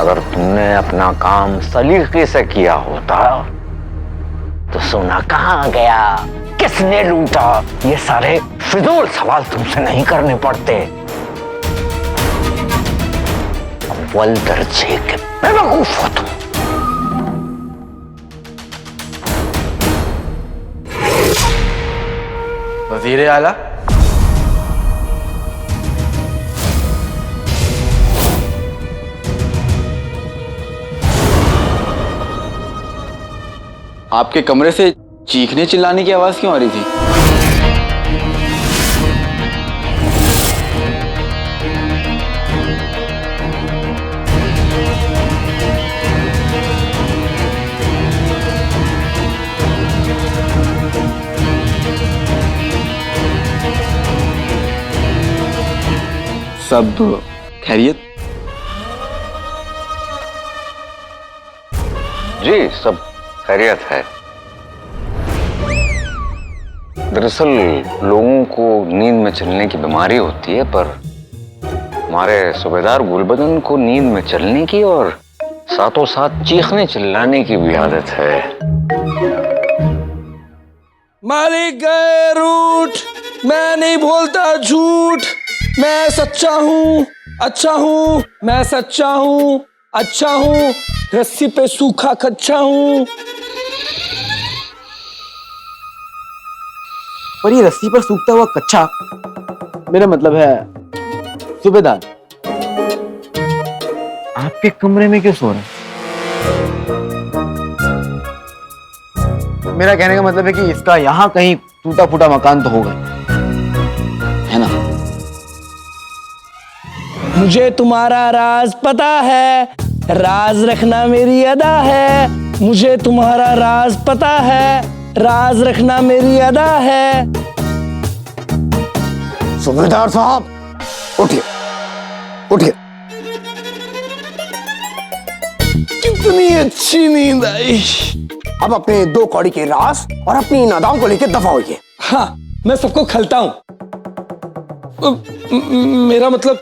अगर तुमने अपना काम सलीके से किया होता तो सोना कहाँ गया, किसने लूटा, ये सारे फिजूल सवाल तुमसे नहीं करने पड़ते। अव्वल दर्जे के बेवकूफ हो तुम। वजीर आला, आपके कमरे से चीखने चिल्लाने की आवाज क्यों आ रही थी? सब खैरियत? जी सब खैरियत है। दरअसल लोगों को नींद में चलने की बीमारी होती है, पर हमारे सूबेदार गुलबदन को नींद में चलने की और साथों साथ चीखने चिल्लाने की भी आदत है। मालिक गए रूठ, मैं नहीं बोलता झूठ, मैं सच्चा हूँ, अच्छा हूँ, मैं सच्चा हूँ, अच्छा हूँ, रस्सी पे सूखा कच्चा हूँ। पर ये रस्सी पर सूखता हुआ कच्चा, मेरा मतलब है सूबेदार, आपके कमरे में क्यों सो रहे हैं? मेरा कहने का मतलब है कि इसका यहाँ कहीं टूटा फूटा मकान तो होगा, है ना? मुझे तुम्हारा राज पता है, राज रखना मेरी अदा है। मुझे तुम्हारा राज पता है, राज रखना मेरी अदा है। सूबेदार साहब उठिए, उठिए। कितनी अच्छी नींद आई। अब अपने 2 कौड़ी के राज और अपनी इन अदाओं को लेकर दफा होइए। हाँ, मैं सबको खलता हूँ। मेरा मतलब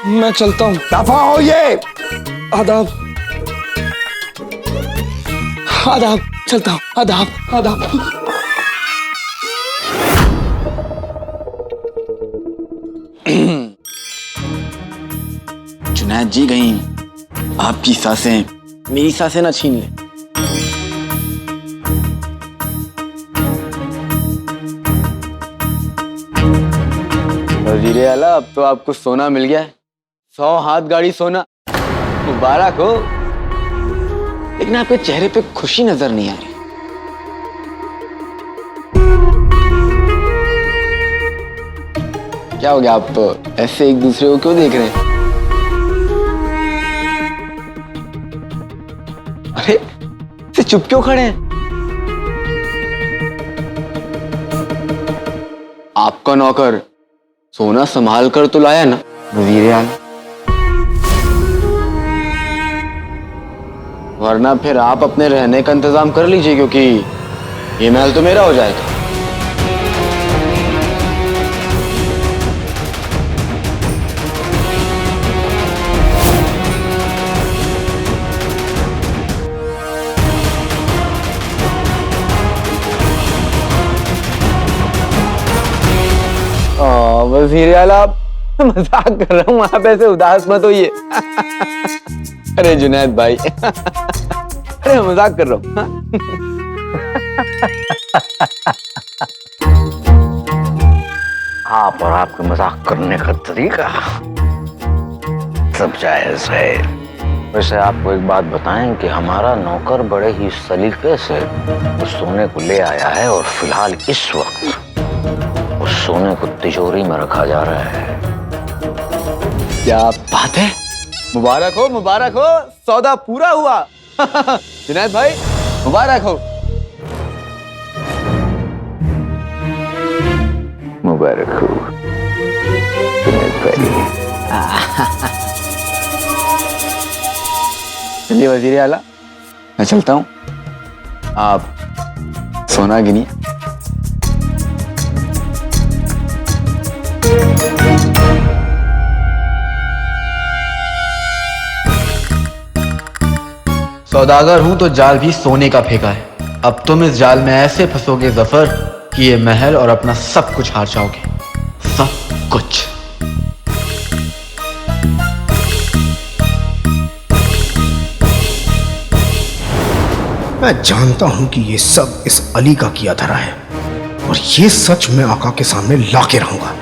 मैं चलता हूँ। दफा होइए। आदाब, आदाब, चलता हूँ। आदाब, आदाब। जुनैद जी, कहीं आपकी सांसें मेरी सांसें ना छीन ले। वजीर आला, अब तो आपको सोना मिल गया है, 100 हाथ गाड़ी सोना, मुबारक हो। लेकिन आपके चेहरे पे खुशी नजर नहीं आ रही। क्या हो गया, आप ऐसे एक दूसरे को क्यों देख रहे हैं? अरे से चुप क्यों खड़े हैं? आपका नौकर सोना संभाल कर तो लाया ना वजीर आला, वरना फिर आप अपने रहने का इंतजाम कर लीजिए, क्योंकि ये महल तो मेरा हो जाएगा। वजीर आला, मजाक कर रहा हूँ, आप ऐसे उदास मत होइए। अरे जुनैद भाई, अरे मजाक कर रहा हूँ। आप और आपके मजाक करने का तरीका सब जायज है। वैसे आपको एक बात बताएं कि हमारा नौकर बड़े ही सलीके से उस सोने को ले आया है और फिलहाल इस वक्त उस सोने को तिजोरी में रखा जा रहा है। क्या बात है, मुबारक हो, मुबारक हो, सौदा पूरा हुआ। जुनैद भाई मुबारक हो। मुबारक हो जुनैद भाई। चलिए वजीर आला, मैं चलता हूँ, आप सोना गिनिए। सौदागर हूं तो जाल भी सोने का फेंका है। अब तुम इस जाल में ऐसे फंसोगे जफर कि ये महल और अपना सब कुछ हार जाओगे, सब कुछ। मैं जानता हूं कि ये सब इस अली का किया धरा है और ये सच मैं आका के सामने लाके रहूंगा।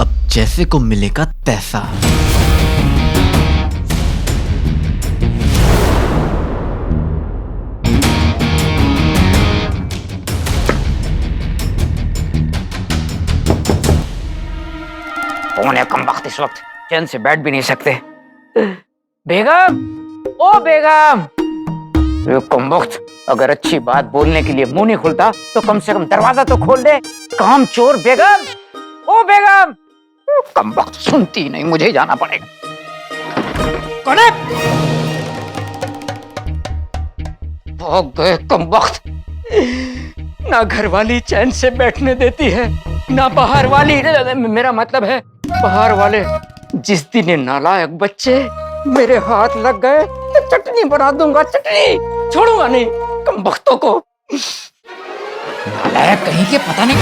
अब जैसे को मिलेगा तैसा। कौन है कम वक्त, इस वक्त चैन से बैठ भी नहीं सकते। बेगम, ओ बेगम। ये कम वक्त अगर अच्छी बात बोलने के लिए मुंह नहीं खुलता तो कम से कम दरवाजा तो खोल दे। काम चोर बेगम, ओ बेगम। कम वक्त सुनती नहीं, मुझे ही जाना पड़ेगा। कौन है? भाग गए कम वक्त। ना घर वाली चैन से बैठने देती है, ना बाहर वाली, मेरा मतलब है बाहर वाले। जिस दिन ये नालायक बच्चे मेरे हाथ लग गए तो चटनी बना दूंगा, चटनी छोड़ूंगा नहीं कम वक्तों को। नालायक कहीं के, पता नहीं।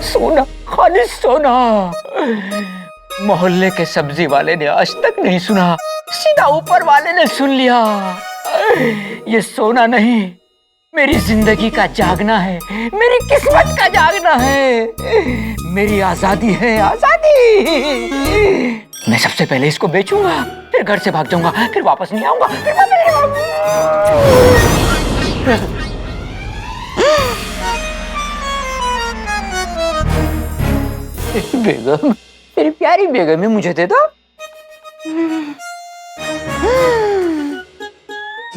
सोना, खाली सोना। मोहल्ले के सब्जी वाले ने आज तक नहीं सुना, सीधा ऊपर वाले ने सुन लिया। ये सोना नहीं, मेरी जिंदगी का जागना है, मेरी किस्मत का जागना है, मेरी आजादी है, आजादी। मैं सबसे पहले इसको बेचूंगा, फिर घर से भाग जाऊंगा, फिर वापस नहीं आऊंगा, फिर वापस नहीं आऊंगा। बेगम, मेरी प्यारी बेगम है, मुझे दे दो।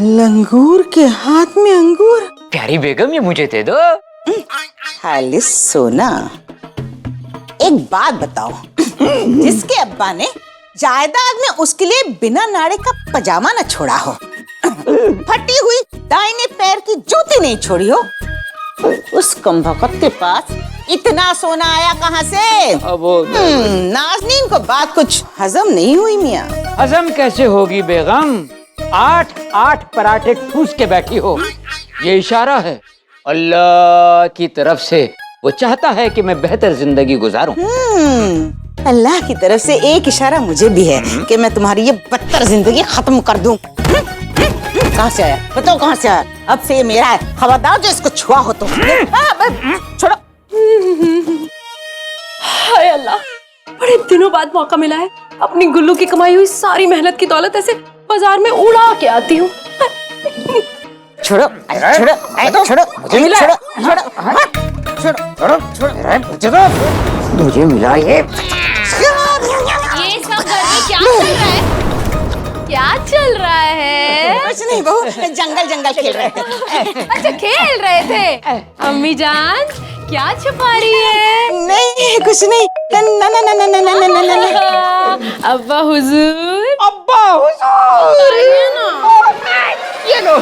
लंगूर के हाथ में अंगूर। प्यारी बेगम, ये मुझे दे दो। खाली सोना। एक बात बताओ, जिसके अब्बा ने जायदाद में उसके लिए बिना नाड़े का पजामा न छोड़ा हो, फटी हुई दाहिने पैर की जूती नहीं छोड़ी हो, उस कमबख्त के पास इतना सोना आया कहाँ से? अब नाज़नीन को बात कुछ हजम नहीं हुई मियाँ। हजम कैसे होगी बेगम? 8 पराठे ठूस के बैठी हो। ये इशारा है अल्लाह की तरफ से, वो चाहता है कि मैं बेहतर जिंदगी गुजारूं। अल्लाह की तरफ से एक इशारा मुझे भी है कि मैं तुम्हारी ये बदतर जिंदगी खत्म कर दूं। कहाँ से आया? बताओ कहाँ से आया? अब से ये मेरा है, खबरदार जो इसको छुआ हो तो। छोड़ो। हाय अल्लाह, बड़े दिनों बाद मौका मिला है अपनी गुल्लू की कमाई हुई सारी मेहनत की दौलत ऐसे बाजार में उड़ा के आती हूँ। छोड़ो, छोड़ो, छोड़ो, मुझे मिला, छोड़ो, मुझे मिला ये। ये सब घर में क्या चल रहा है? क्या चल रहा है? कुछ नहीं बहू, जंगल जंगल खेल रहे थे। अच्छा खेल रहे थे। अम्मी जान क्या छुपा रही है? नहीं कुछ नहीं। ना ना ना ना ना ना ना ना ना। अब्बा हुजूर, अब्बा हुजूर, आइए ना। ये लो।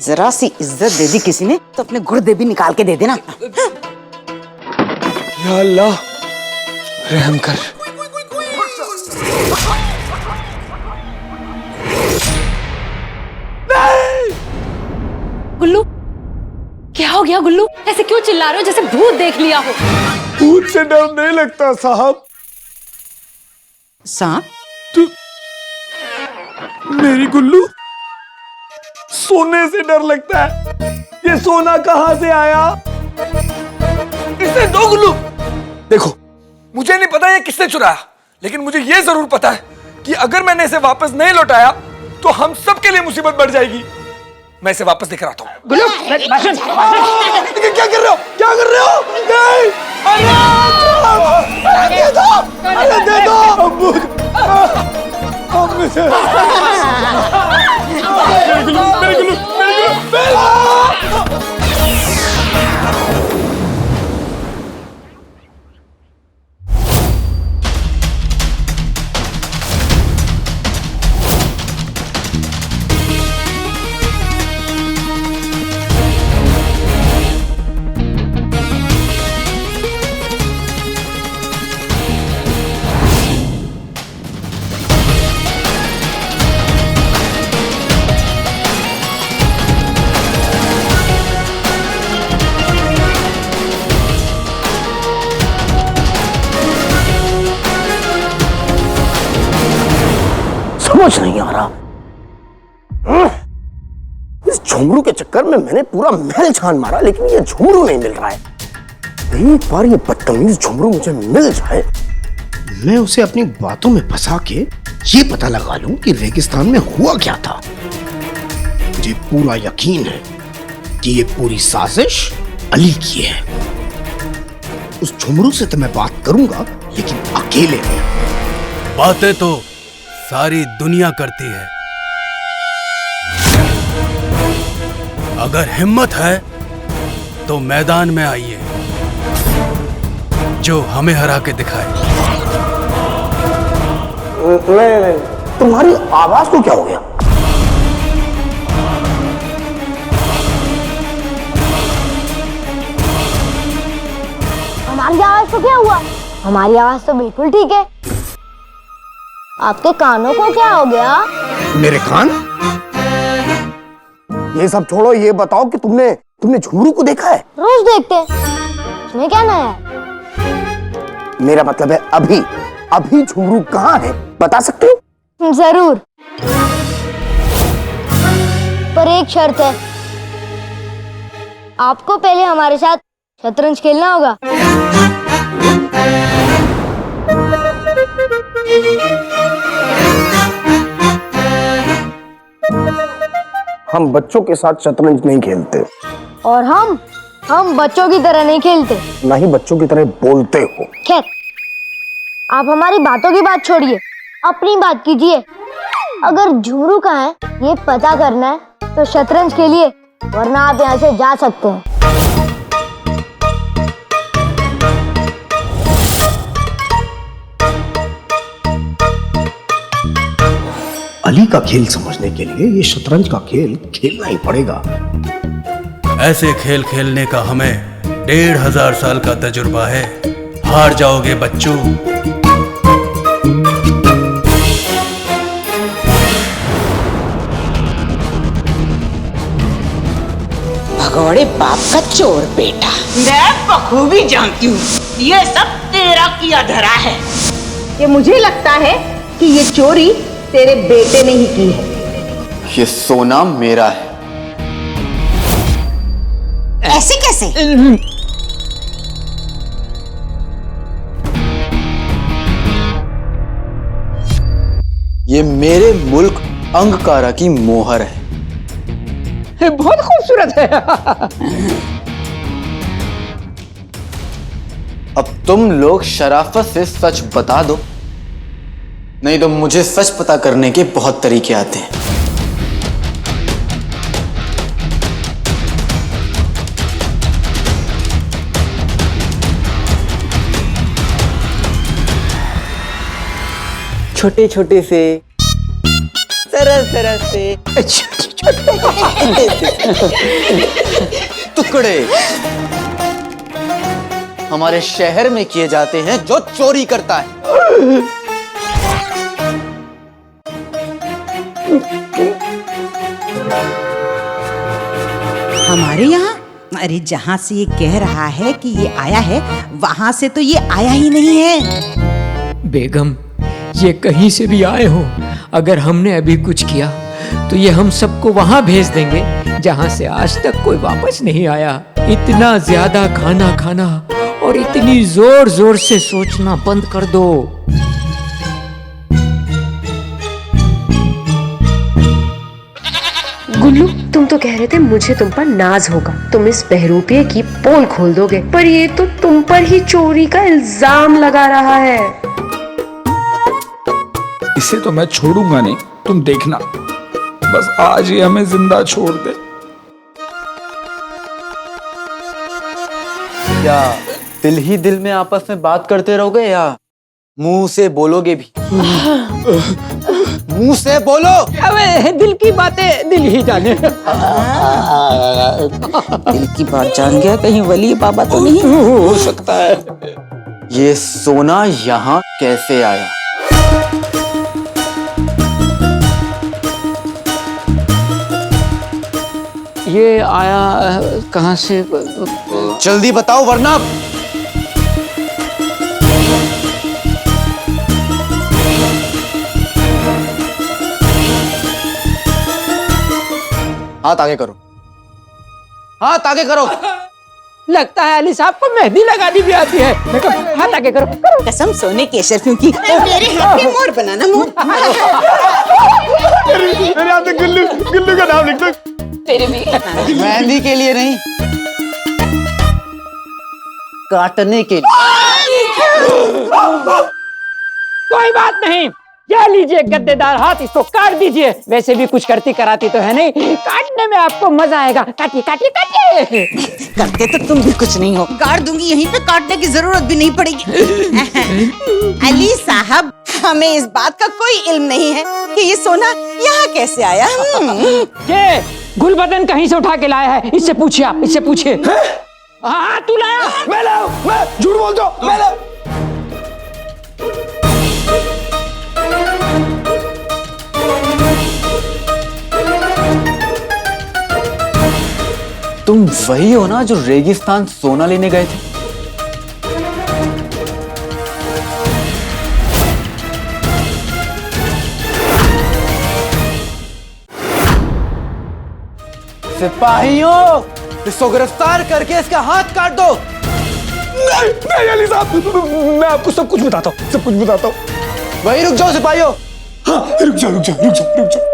जरा सी इज्जत दे दी किसी ने तो अपने गुर्दे भी निकाल के दे देना। या अल्लाह रहम कर। गुल्लू, क्या हो गया गुल्लू? ऐसे क्यों चिल्ला रहे हो जैसे भूत देख लिया हो? भूत से डर नहीं लगता साहब। सांप? मेरी गुल्लू, सोने से डर लगता है। ये ये सोना कहां से आया? इसने 2 गुल्लू। देखो, मुझे नहीं पता ये किसने चुराया, लेकिन मुझे ये जरूर पता है कि अगर मैंने इसे वापस नहीं लौटाया तो हम सबके लिए मुसीबत बढ़ जाएगी। मैं इसे वापस लेकर आता हूँ। गुल्लू, भाषण, भाषण। क्या कर रहे हो? क्या कर रहे हो? नहीं! अरे दे दो! अरे दे दो! अब्बू! मेरे गुल्लू, मेरे गुल्लू, मेरे गुल्लू! समझ नहीं आ रहा। इस झुमरू के चक्कर में मैंने पूरा महल छान मारा, लेकिन ये झुमरू नहीं मिल रहा है। एक बार ये बदतमीज झुमरू मुझे मिल जाए, मैं उसे अपनी बातों में फंसा के ये पता लगा लूं कि रेगिस्तान में हुआ क्या था। मुझे पूरा यकीन है कि ये पूरी साजिश अली की है। उस झुमरू से तो मैं बात करूंगा, लेकिन अकेले में। बातें तो सारी दुनिया करती है, अगर हिम्मत है तो मैदान में आइए, जो हमें हरा के दिखाए। तुम्हारी आवाज को क्या हो गया? हमारी आवाज को क्या हुआ? हमारी आवाज तो बिल्कुल ठीक है। आपके कानों को क्या हो गया? मेरे कान? ये सब छोड़ो, ये बताओ कि तुमने झुमरू को देखा है? रोज देखते हैं, इसमें क्या नया है? मेरा मतलब है अभी झुमरू कहाँ है, बता सकते हो? जरूर, पर एक शर्त है। आपको पहले हमारे साथ शतरंज खेलना होगा। हम बच्चों के साथ शतरंज नहीं खेलते। और हम बच्चों की तरह नहीं खेलते। ना ही बच्चों की तरह बोलते हो। खैर, आप हमारी बातों की बात छोड़िए, अपनी बात कीजिए। अगर झुमरू कहाँ है ये पता करना है तो शतरंज खेलिए, वरना आप यहाँ से जा सकते हैं। अली का खेल समझने के लिए ये शतरंज का खेल खेलना ही पड़ेगा। ऐसे खेल खेलने का हमें 1500 साल का तजुर्बा है। हार जाओगे बच्चों। भगोड़े बाप का चोर बेटा। मैं बखूबी जानती हूँ ये सब तेरा किया धरा है। ये मुझे लगता है कि ये चोरी तेरे बेटे ने ही की है। ये सोना मेरा है। ऐसे कैसे? ये मेरे मुल्क अंगकारा की मोहर है। बहुत खूबसूरत है। अब तुम लोग शराफत से सच बता दो, नहीं तो मुझे सच पता करने के बहुत तरीके आते हैं। छोटे छोटे से, सरस सरस से, टुकड़े हमारे शहर में किए जाते हैं जो चोरी करता है। हमारे यहाँ? अरे जहाँ से ये कह रहा है कि ये आया है, वहाँ से तो ये आया ही नहीं है। बेगम, ये कहीं से भी आए हो, अगर हमने अभी कुछ किया तो ये हम सबको वहां भेज देंगे जहां से आज तक कोई वापस नहीं आया। इतना ज्यादा खाना खाना और इतनी जोर जोर से सोचना बंद कर दो। गुल्लू, तुम तो कह रहे थे मुझे तुम पर नाज होगा, तुम इस बहरूपिये की पोल खोल दोगे, पर ये तो तुम पर ही चोरी का इल्जाम लगा रहा है। इसे तो मैं छोड़ूंगा नहीं, तुम देखना, बस आज ही हमें जिंदा छोड़ दे। क्या दिल ही दिल में आपस में बात करते रहोगे या मुंह से बोलोगे भी? मुंह से बोलो। अबे दिल की बातें दिल ही जाने। दिल की बात जान गया, कहीं वली बाबा तो नहीं हो सकता है। ये सोना यहाँ कैसे आया? ये आया कहाँ से? जल्दी बताओ वरना। हाथ आगे करो, हाथ आगे करो। लगता है अली साहब को मेहंदी लगानी भी आती है। हाथ आगे करो। कसम सोने के शर्फियों की। मेरे हाथ में मोर बनाना, मोर। मेरे हाथ में गुल्लू, गुल्लू का नाम लिख दो। तेरे भी। मेहंदी के लिए नहीं, काटने के लिए। कोई बात नहीं, ये लीजिए गद्देदार हाथ, इसको काट दीजिए। वैसे भी कुछ करती कराती तो है नहीं, काटने में आपको मजा आएगा। काटिए काटिए काटिए। करते तो तुम भी कुछ नहीं हो, काट दूंगी, यहीं पे काटने की जरूरत भी नहीं पड़ेगी। अली साहब, हमें इस बात का कोई इल्म नहीं है कि ये सोना यहाँ कैसे आया। ये गुलबदन कहीं से उठा के लाया है, इससे पूछिए आप, इससे पूछिए। हाँ तू लाया? मैं लाया, मैं झूठ बोलता हूँ, मैं लाया। तुम वही हो ना जो रेगिस्तान सोना लेने गए थे? सिपाहियों, इसको गिरफ्तार करके इसका हाथ काट दो। नहीं, नहीं अली साहब, मैं आपको सब कुछ बताता हूँ, सब कुछ बताता हूँ। वही रुक जाओ सिपाहियों। हाँ, रुक जाओ, रुक जाओ, रुक जाओ, रुक जाओ।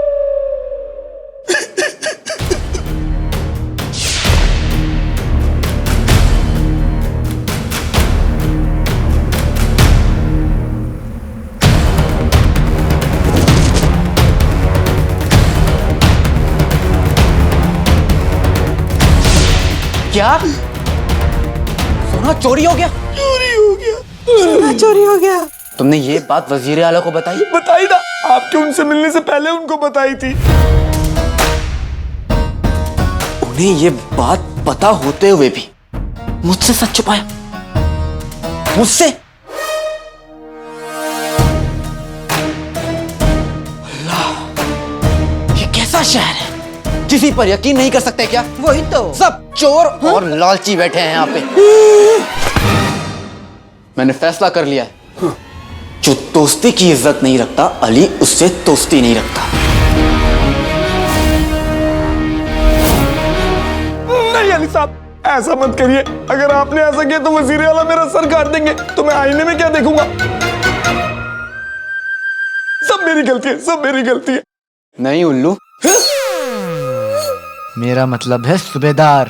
क्या? सोना चोरी हो गया? चोरी हो गया, सोना चोरी हो गया। तुमने ये बात वजीर आला को बताई? बताई ना, आपके उनसे मिलने से पहले उनको बताई थी। उन्हें ये बात पता होते हुए भी मुझसे सच छुपाया? मुझसे? अल्लाह, ये कैसा शहर है? किसी पर यकीन नहीं कर सकते क्या? वही तो, सब चोर और लालची बैठे हैं यहाँ पे। मैंने फैसला कर लिया है, जो दोस्ती की इज्जत नहीं रखता, अली उससे दोस्ती नहीं रखता। नहीं अली साहब, ऐसा मत करिए। अगर आपने ऐसा किया तो वजीर आला मेरा सर काट देंगे, तो मैं आईने में क्या देखूंगा? सब मेरी गलती है, सब मेरी गलती है। नहीं उल्लू, मेरा मतलब है सूबेदार,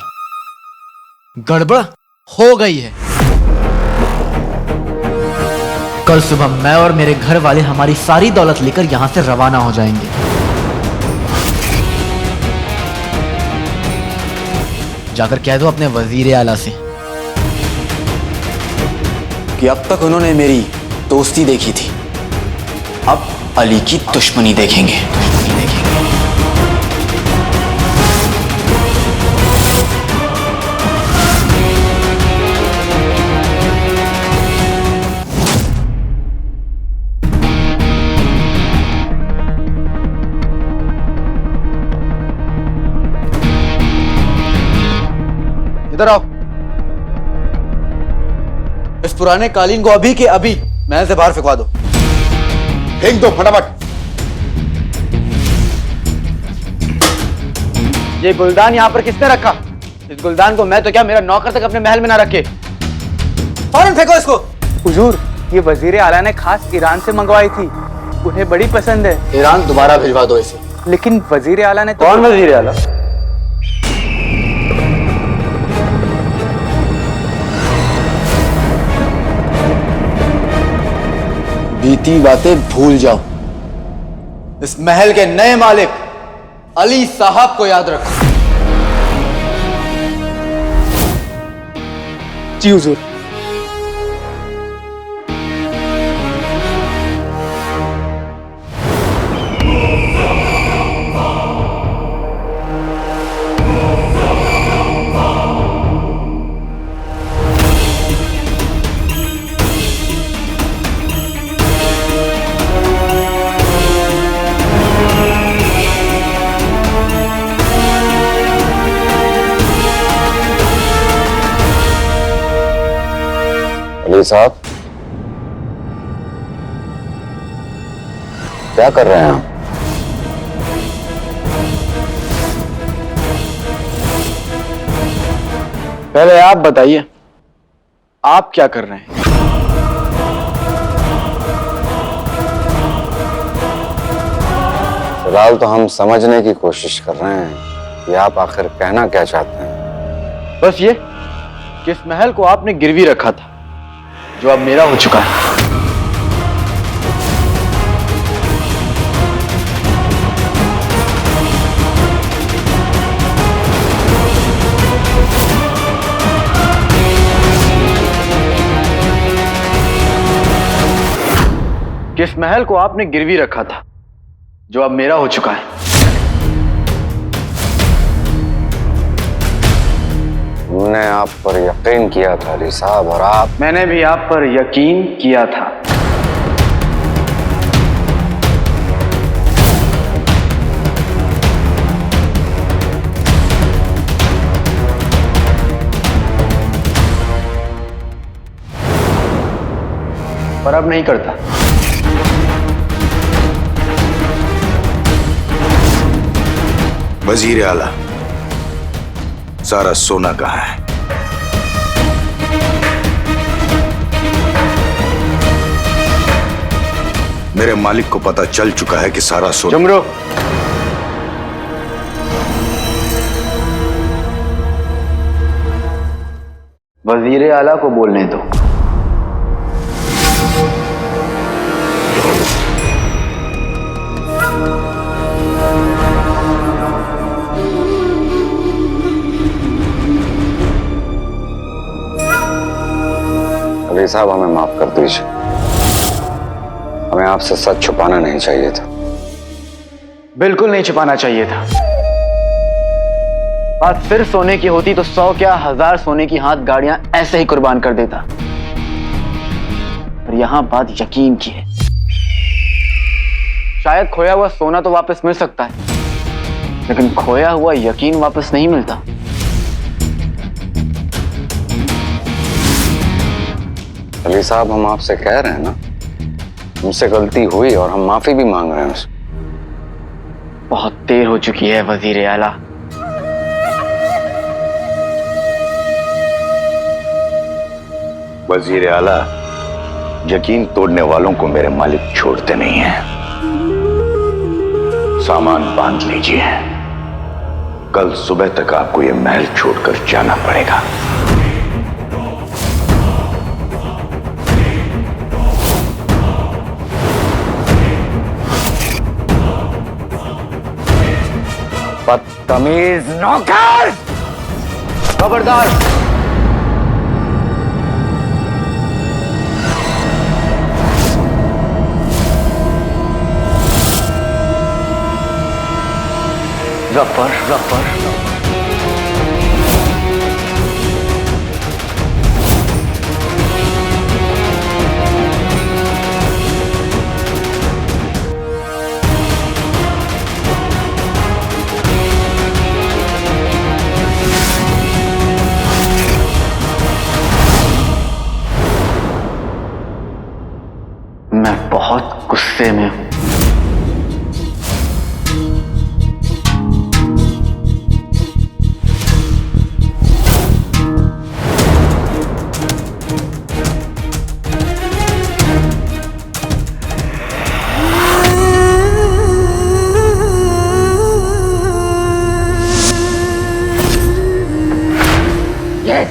गड़बड़ हो गई है। कल सुबह मैं और मेरे घर वाले हमारी सारी दौलत लेकर यहां से रवाना हो जाएंगे। जाकर कह दो अपने वजीर आला से कि अब तक उन्होंने मेरी दोस्ती देखी थी, अब अली की दुश्मनी देखेंगे। इधर आओ। इस पुराने कालीन को अभी के अभी महल से बाहर फेंकवा दो। फेंक दो फटाफट। ये गुलदान यहाँ पर किसने रखा? इस गुलदान को मैं तो क्या, मेरा नौकर तक अपने महल में ना रखे। फौरन फेंको इसको। हुजूर, ये वजीर आला ने खास ईरान से मंगवाई थी, उन्हें बड़ी पसंद है। ईरान दोबारा भिजवा दो इसे। लेकिन वजीर आला ने तो... कौन वजीर आला? बीती बातें भूल जाओ। इस महल के नए मालिक अली साहब को याद रखो। जी हुजूर। अली साहब, क्या कर रहे हैं आप? पहले आप बताइए, आप क्या कर रहे हैं? फिलहाल तो हम समझने की कोशिश कर रहे हैं कि आप आखिर कहना क्या चाहते हैं। बस ये कि इस महल को आपने गिरवी रखा था, जो अब मेरा हो चुका है। किस महल को आपने गिरवी रखा था, जो अब मेरा हो चुका है। हमने आप पर यकीन किया था अली साहब, और आप... मैंने भी आप पर यकीन किया था। पर अब नहीं करता। वजीर आला, सारा सोना कहाँ है? मेरे मालिक को पता चल चुका है कि सारा सोना... जुमरू, वजीर आला को बोलने दो। अली साहब, हमें माफ कर दीजिए, हमें आपसे सच छुपाना नहीं चाहिए था। बिल्कुल नहीं छुपाना चाहिए था। बात फिर सोने की होती तो 100 क्या 1000 सोने की हाथ गाड़ियां ऐसे ही कुर्बान कर देता, पर यहां बात यकीन की है। शायद खोया हुआ सोना तो वापस मिल सकता है, लेकिन खोया हुआ यकीन वापस नहीं मिलता। अली साहब, हम आपसे कह रहे हैं ना, हमसे गलती हुई और हम माफी भी मांग रहे हैं उससे। बहुत देर हो चुकी है वजीर आला। वजीर आला, यकीन तोड़ने वालों को मेरे मालिक छोड़ते नहीं हैं। सामान बांध लीजिए, कल सुबह तक आपको यह महल छोड़कर जाना पड़ेगा। बदतमीज नौकर! खबरदार! जफर, जफर, मैं बहुत गुस्से में हूं।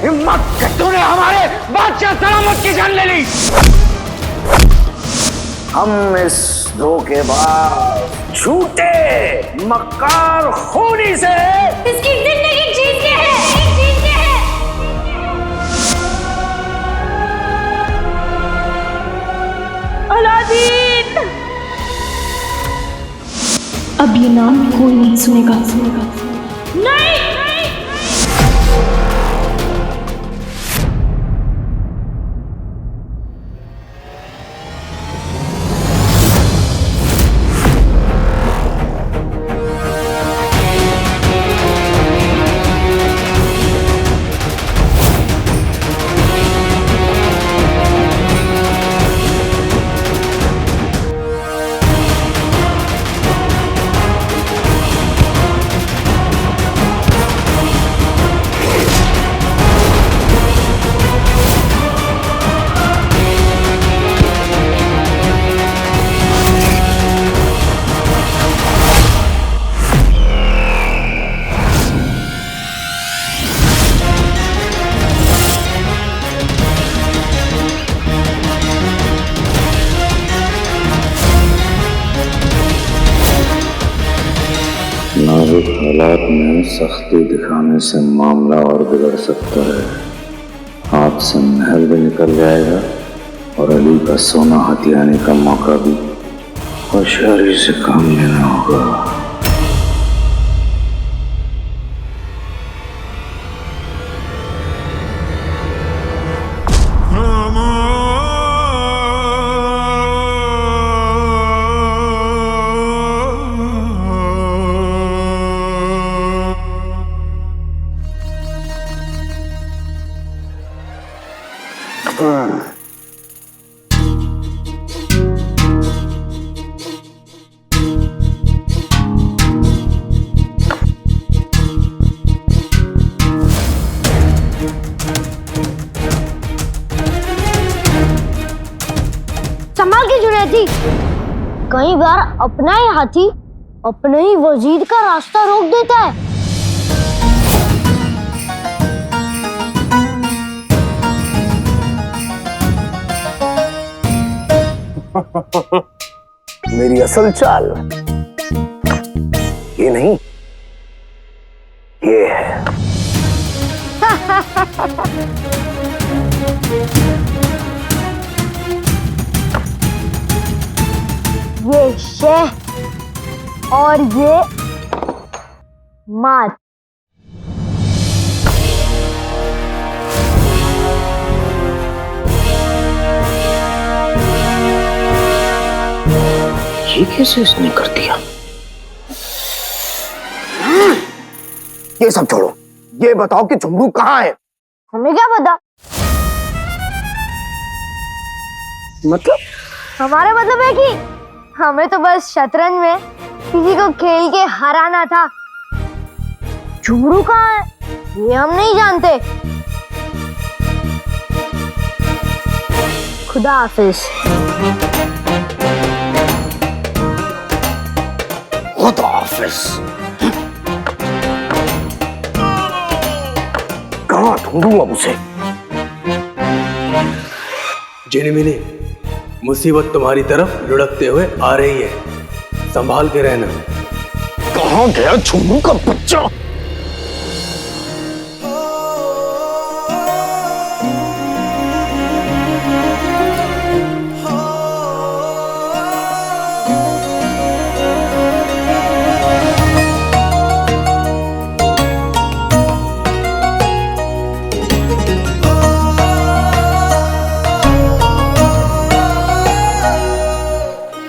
हिम्मत कि तूने हमारे बादशाह सलामत की जान ले ली। हम इस धोखेबाज झूठे मक्कार खूनी से इसकी जिंदगी जीत के है। अलादीन, अब ये नाम कोई नहीं सुनेगा। नहीं। नाजुक हालात में सख्ती दिखाने से मामला और बिगड़ सकता है। हाथ से महल भी निकल जाएगा और अली का सोना हथियाने का मौका भी होशियारी से काम लेना होगा। संभाल के जुनैदी, कई बार अपना ही हाथी अपने ही वजीर का रास्ता रोक देता है। मेरी असल चाल ये नहीं, ये है। ये शेह और ये मात। ये कैसे इसने कर दिया? ये सब छोड़ो, ये बताओ कि झुमरू कहाँ है? हमें क्या पता? मतलब? हमारा मतलब है कि हमें तो बस शतरंज में किसी को खेल के हराना था। झुमरू कहाँ है ये हम नहीं जानते। खुदा हाफिज। खुदा हाफिज। कहाँ ढूंढूं अब उसे? जिनमिनी, मुसीबत तुम्हारी तरफ लुढ़कते हुए आ रही है, संभाल के रहना। कहाँ गया झुमरू का बच्चा?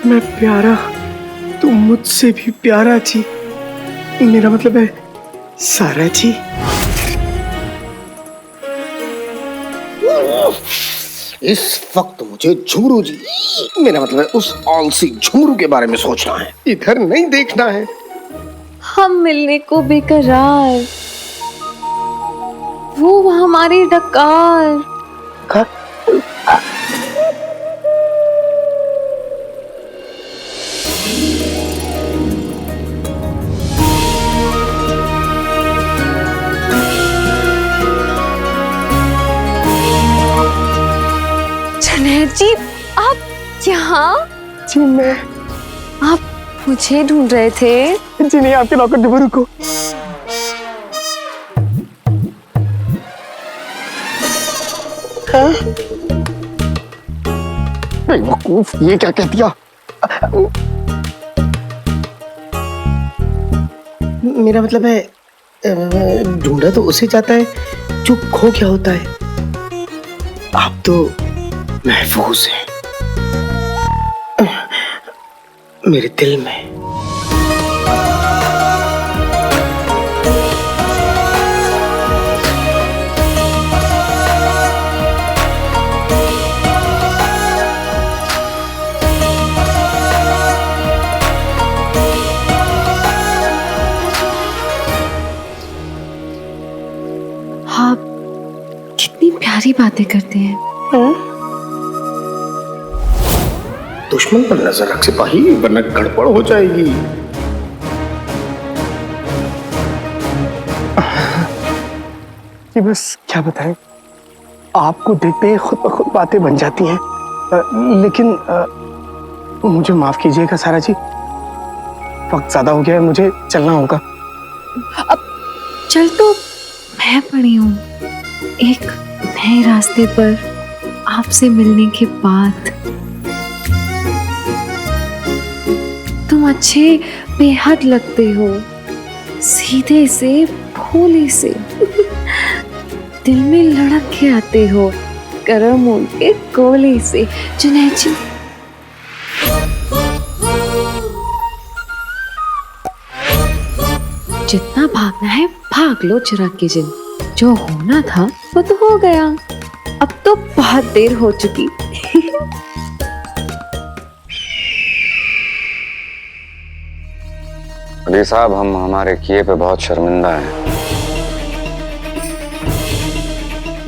मैं प्यारा, तुम मुझसे भी प्यारा जी। मेरा मतलब है सारा जी। इस वक्त मुझे झुमरू जी, मेरा मतलब है उस आलसी झुमरू के बारे में सोचना है, इधर नहीं देखना है। हम मिलने को बेकरार, वो हमारी डकार। जुनैद जी, आप यहाँ? जी मैं। आप मुझे ढूंढ रहे थे? जी नहीं, आपके नौकर डुबरू को। बेवकूफ, ये क्या कह दिया? मेरा मतलब है ढूंढा तो उसे जाता है जो खो गया होता है। आप तो महफूज हैं मेरे दिल में। आप कितनी प्यारी बातें करते हैं। दुश्मन पर नजर रख सिपाही, वरना गड़बड़ हो जाएगी। ये बस क्या बताएं, आपको देखते ही खुद ब खुद बातें बन जाती हैं। लेकिन मुझे माफ कीजिएगा सारा जी, वक्त ज्यादा हो गया है, मुझे चलना होगा। अब चल तो मैं पड़ी हूँ एक नए रास्ते पर आपसे मिलने के बाद। तुम अच्छे बेहद लगते हो, सीधे से भोले से, दिल में लड़क के आते हो गरम के गोले से। जुनैद जी, जितना भागना है भाग लो चिराग की जिन, जो होना था वो तो हो गया, अब तो बहुत देर हो चुकी। अली साहब, हम हमारे किए पे बहुत शर्मिंदा हैं।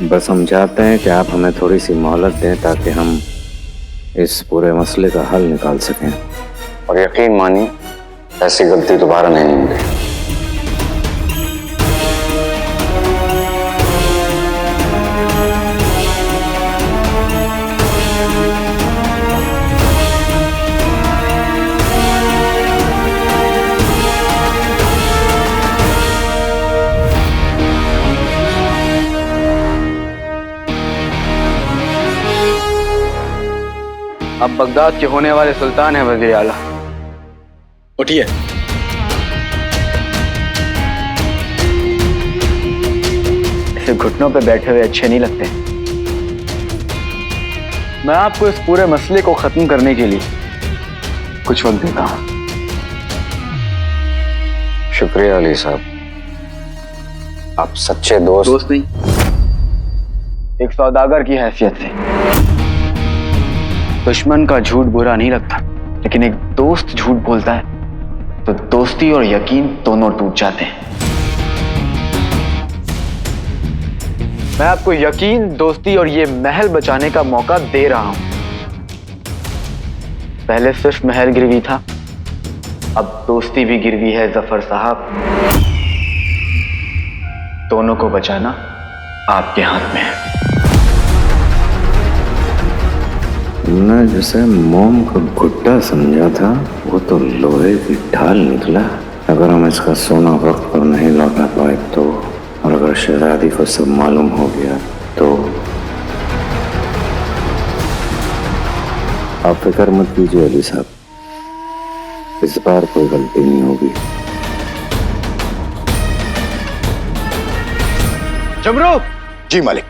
बस हम चाहते हैं कि आप हमें थोड़ी सी मोहलत दें ताकि हम इस पूरे मसले का हल निकाल सकें, और यकीन मानिए ऐसी गलती दोबारा नहीं होगी। अब बगदाद के होने वाले सुल्तान हैं वज़ीर आला। उठिए। ऐसे घुटनों पे बैठे हुए अच्छे नहीं लगते। मैं आपको इस पूरे मसले को खत्म करने के लिए कुछ वक्त देता हूं। शुक्रिया अली साहब, आप सच्चे दोस्त नहीं, एक सौदागर की हैसियत से। दुश्मन का झूठ बुरा नहीं लगता, लेकिन एक दोस्त झूठ बोलता है तो दोस्ती और यकीन दोनों टूट जाते हैं। मैं आपको यकीन, दोस्ती और ये महल बचाने का मौका दे रहा हूं। पहले सिर्फ महल गिरवी था, अब दोस्ती भी गिरवी है जफर साहब। दोनों को बचाना आपके हाथ में है। मैं जिसे मोम का गुड्डा समझा था वो तो लोहे की ढाल निकला। अगर हम इसका सोना वक्त पर नहीं लौटा पाए तो, और अगर शहजादी को सब मालूम हो गया तो। आप फिक्र मत कीजिए अली साहब, इस बार कोई गलती नहीं होगी। जमरू। जी मालिक।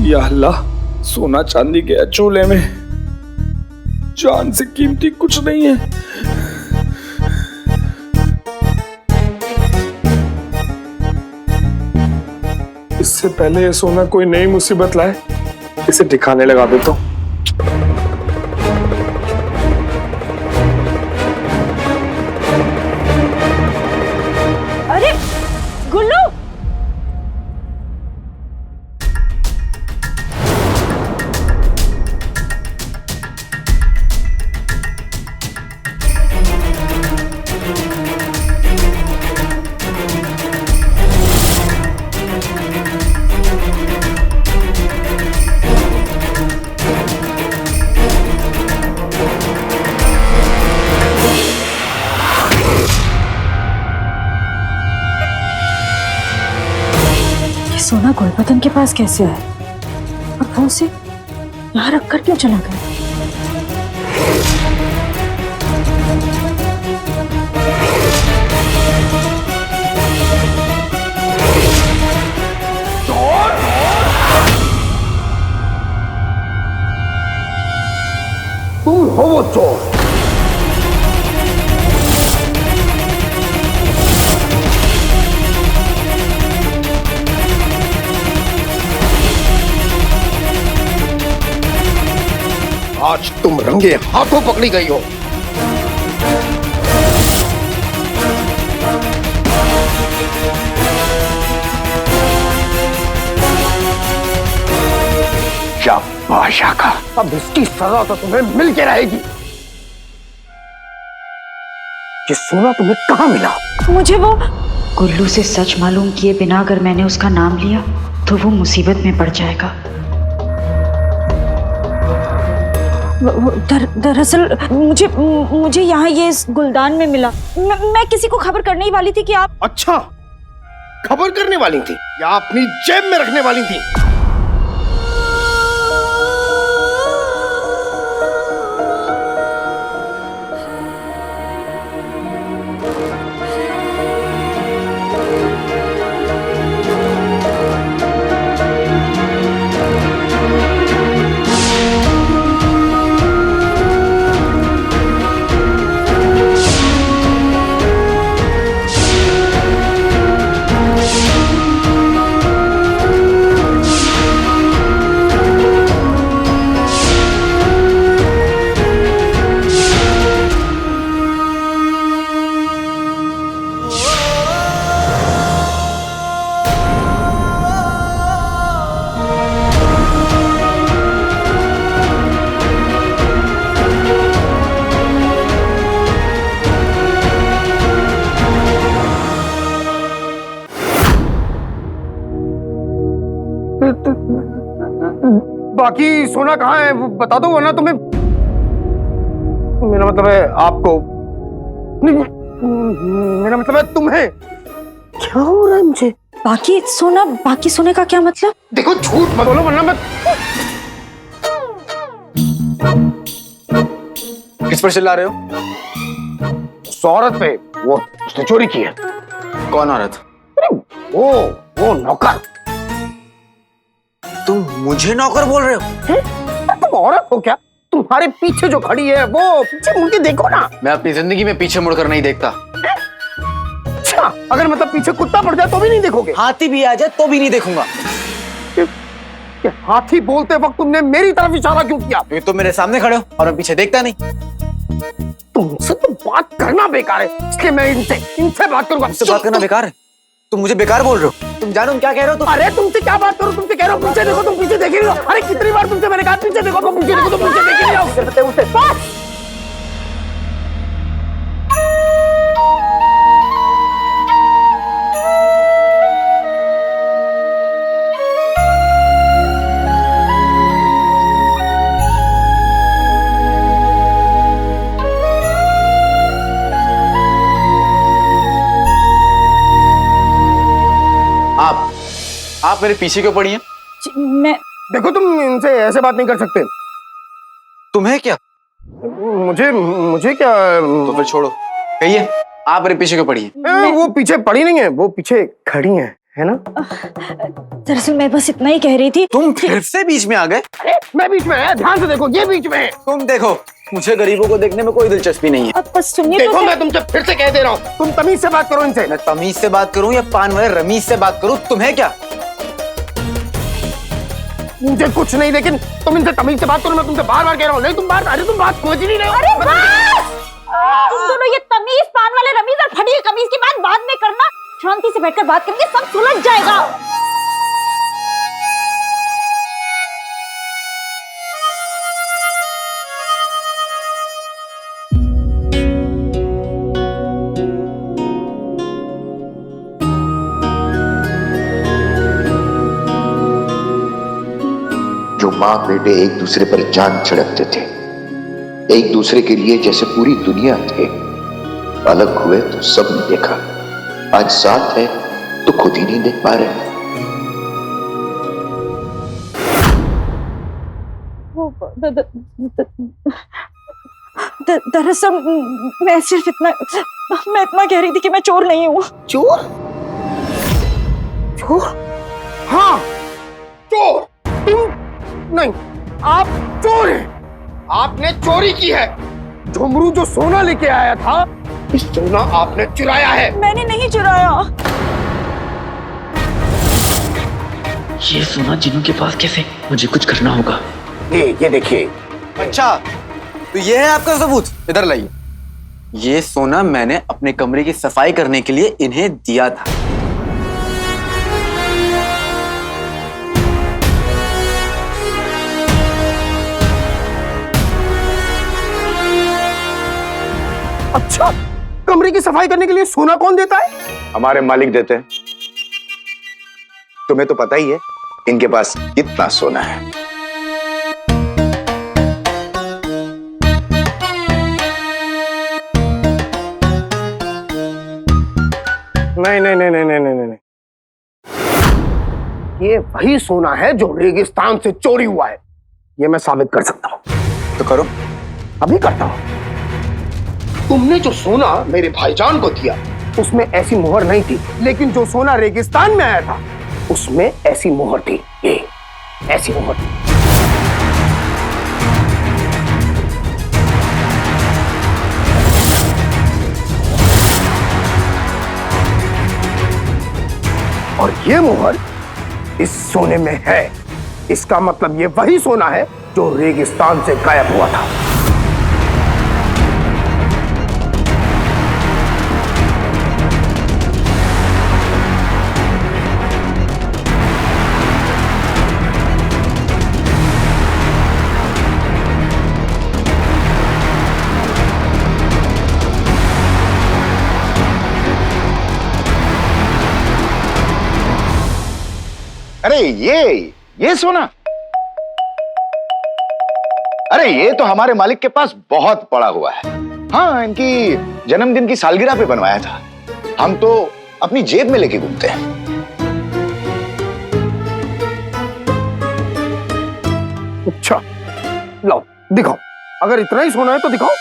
या अल्लाह, सोना चांदी गया चोले में, जान से कीमती कुछ नहीं है। इससे पहले ये सोना कोई नई मुसीबत लाए, इसे ठिकाने लगा देता हूं। सोना गुलबदन के पास कैसे आया और वो उसे यहाँ रख कर क्यों चला गया? तुम हो वो चोर। आज तुम रंगे हाथों पकड़ी गई हो। शाबाश आका, अब इसकी सजा तो तुम्हें मिल के रहेगी। ये सोना तुम्हें कहाँ मिला? मुझे वो गुल्लू से सच मालूम किए बिना अगर मैंने उसका नाम लिया तो वो मुसीबत में पड़ जाएगा। दरअसल मुझे यहाँ ये इस गुलदान में मिला। मैं किसी को खबर करने ही वाली थी कि आप। अच्छा, खबर करने वाली थी या अपनी जेब में रखने वाली थी? बाकी सोना कहाँ है वो बता दो, वरना तुम्हें, मेरा मतलब है आपको नहीं, मेरा मतलब है तुम्हें। क्या हो रहा है मुझे? बाकी सोने का क्या मतलब? देखो झूठ मत बोलो वरना मैं। किस पर चिल्ला रहे हो? उस औरत पे, वो उसने चोरी की है। कौन औरत? वो नौकर। तुम मुझे नौकर बोल रहे हो? तुम औरत हो क्या? तुम्हारे पीछे जो खड़ी है वो पीछे मुड़ के देखो ना। मैं अपनी जिंदगी में पीछे मुड़कर नहीं देखता। अच्छा, अगर मतलब पीछे कुत्ता पड़ जाए तो भी नहीं देखोगे? हाथी भी आ जाए तो भी नहीं देखूंगा। कि हाथी बोलते वक्त तुमने मेरी तरफ इशारा क्यों किया? ये तो मेरे सामने खड़े हो और मैं पीछे देखता नहीं। तुमसे तो बात करना बेकार है, इसलिए मैं इनसे बात करूंगा। मुझसे बात करना बेकार है? तुम मुझे बेकार बोल रहे हो? तुम जानो तुम क्या कह रहे हो? तुम अरे तुमसे क्या बात करूं? तुमसे कह रहा हूं पीछे देखो, तुम पीछे देख ही रहे हो। अरे कितनी बार तुमसे मैंने कहा पीछे देखो, तुम पीछे देखो, तुम पीछे देख ही रहे हो। बस आप मेरे पीछे क्यों पड़ी हैं? मैं देखो, तुम इनसे ऐसे बात नहीं कर सकते। तुम्हें क्या? मुझे क्या? तो फिर छोड़ो, कहिए आप मेरे पीछे क्यों पड़ी हैं? वो पीछे पड़ी नहीं है, वो पीछे खड़ी है ना? दरअसल मैं बस इतना ही कह रही थी। तुम फिर से बीच में आ गए? मैं बीच में है, ध्यान से देखो, ये बीच में है। तुम देखो, मुझे गरीबों को देखने में कोई दिलचस्पी नहीं है। अब बस सुनिए देखो, मैं तुमसे फिर से कह दे रहा हूँ, तुम तमीज से बात करो इनसे। मैं तमीज से बात करूं या पान वाले रमीज से बात करूं, तुम्हें क्या? मुझे कुछ नहीं, लेकिन तुम इनसे तमीज से बात करो। मैं तुमसे बार बार कह रहा हूँ। नहीं, तुम बात समझ ही नहीं रहे हो। अरे बस! तुम दोनों ये तमीज, पान वाले रमीज और फटी कमीज की बात बाद में करना। शांति से बैठकर बात करेंगे, सब सुलझ जाएगा। जो माँ बेटे एक दूसरे पर जान छिड़कते थे, एक दूसरे के लिए जैसे पूरी दुनिया थे, अलग हुए तो सब ने देखा। आज साथ है तो खुद ही नहीं देख पा रहे। दरअसल मैं सिर्फ इतना कह रही थी कि मैं चोर नहीं हूँ। चोर? चोर? हाँ, चोर। तुम नहीं, आप चोर हैं। आपने चोरी की है। झुमरू जो सोना लेके आया था, इस सोना आपने चुराया है। मैंने नहीं चुराया। ये सोना जिनों के पास कैसे? मुझे कुछ करना होगा। ये देखिए। अच्छा, तो ये है आपका सबूत? इधर लाइए। ये सोना मैंने अपने कमरे की सफाई करने के लिए इन्हें दिया था। अच्छा, कमरे की सफाई करने के लिए सोना कौन देता है? हमारे मालिक देते हैं। तुम्हें तो पता ही है इनके पास कितना सोना है। नहीं। ये वही सोना है जो रेगिस्तान से चोरी हुआ है। ये मैं साबित कर सकता हूं। तो करो। अभी करता हूं। तुमने जो सोना मेरे भाईजान को दिया, उसमें ऐसी मोहर नहीं थी, लेकिन जो सोना रेगिस्तान में आया था, उसमें ऐसी मोहर थी। ये ऐसी मोहर थी। और ये मोहर इस सोने में है। इसका मतलब ये वही सोना है जो रेगिस्तान से गायब हुआ था। अरे ये सोना, अरे ये तो हमारे मालिक के पास बहुत पड़ा हुआ है। हाँ, इनकी जन्मदिन की सालगिरह पे बनवाया था। हम तो अपनी जेब में लेके घूमते हैं। अच्छा, लाओ दिखाओ। अगर इतना ही सोना है तो दिखाओ।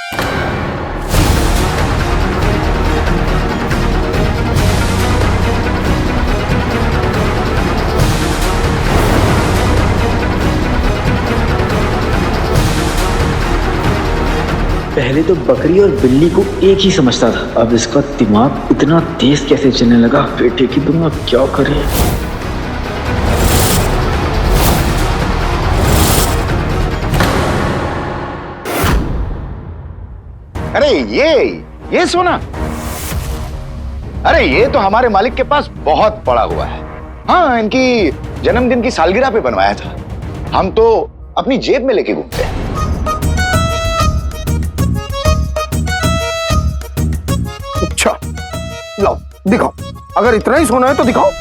पहले तो बकरी और बिल्ली को एक ही समझता था, अब इसका दिमाग इतना तेज कैसे चलने लगा? बेटे की दुनिया क्या करे? अरे ये सोना, अरे ये तो हमारे मालिक के पास बहुत पड़ा हुआ है। हाँ, इनकी जन्मदिन की सालगिरह पे बनवाया था। हम तो अपनी जेब में लेके घूमते हैं। अच्छा, लाओ दिखाओ। अगर इतना ही सोना है तो दिखाओ।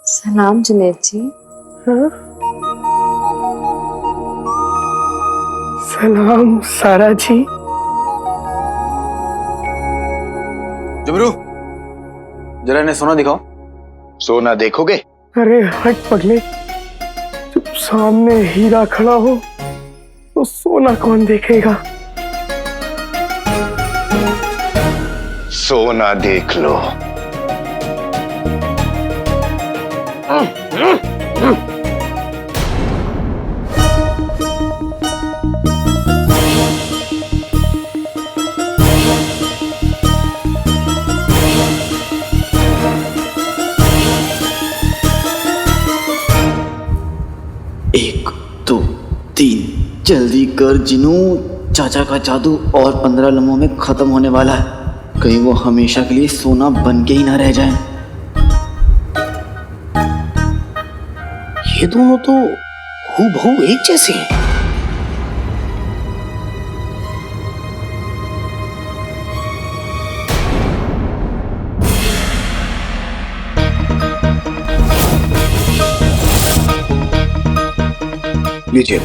सलाम जुनैद जी। हाँ? सलाम सारा जी। जुबरू, जरा इन्हें सोना दिखाओ। सोना देखोगे? अरे हट पगले, जब सामने हीरा खड़ा हो तो सोना कौन देखेगा? सोना देख लो। एक, दो, तीन, जल्दी कर जिनू, चाचा का जादू और 15 लम्हों में खत्म होने वाला है। कहीं वो हमेशा के लिए सोना बन के ही ना रह जाए। ये दोनों तो हूबहू एक जैसे हैं। लीजिए।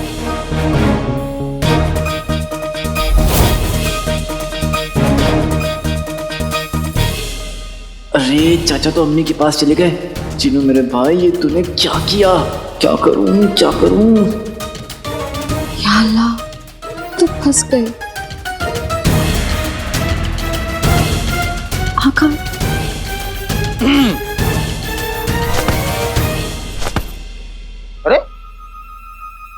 अरे चाचा तो अम्मी के पास चले गए। जिनू मेरे भाई, ये तूने क्या किया? क्या करूं क्या करूं? या अल्लाह, तो फंस गए। आका, अरे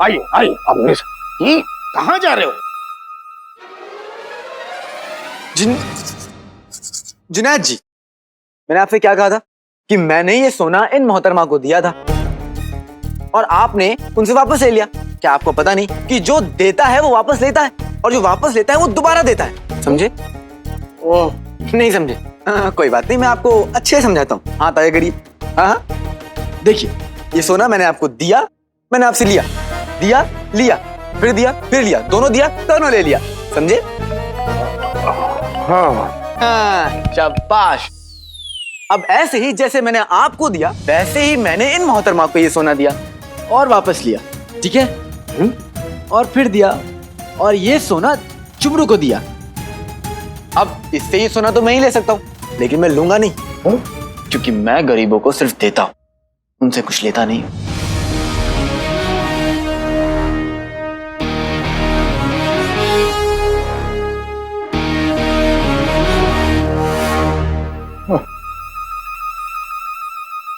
आइए आइए, अब मेरे साथ। ये कहाँ जा रहे हो? जुनैद जी, मैंने आपसे क्या कहा था कि मैंने ये सोना इन मोहतरमा को दिया था और आपने उनसे वापस ले लिया। क्या आपको पता नहीं कि जो देता है वो वापस लेता है और जो वापस लेता है वो दोबारा देता है? समझे? ओह, नहीं समझे? कोई बात नहीं, मैं आपको अच्छे समझाता हूँ। हाँ ताया करिए। हाँ, देखिए, ये सोना मैंने आपको दिया, मैंने आपसे लिया, दिया, लिया, फिर दिया, फिर लिया, दोनों दिया, दोनों ले लिया। समझे? हाँ, शाबाश। अब ऐसे ही जैसे मैंने आपको दिया, वैसे ही मैंने इन मोहतरमा को ये सोना दिया और वापस लिया। ठीक है? और फिर दिया और ये सोना चुमरू को दिया। अब इससे ये सोना तो मैं ही ले सकता हूँ, लेकिन मैं लूंगा नहीं, क्योंकि मैं गरीबों को सिर्फ देता हूँ, उनसे कुछ लेता नहीं।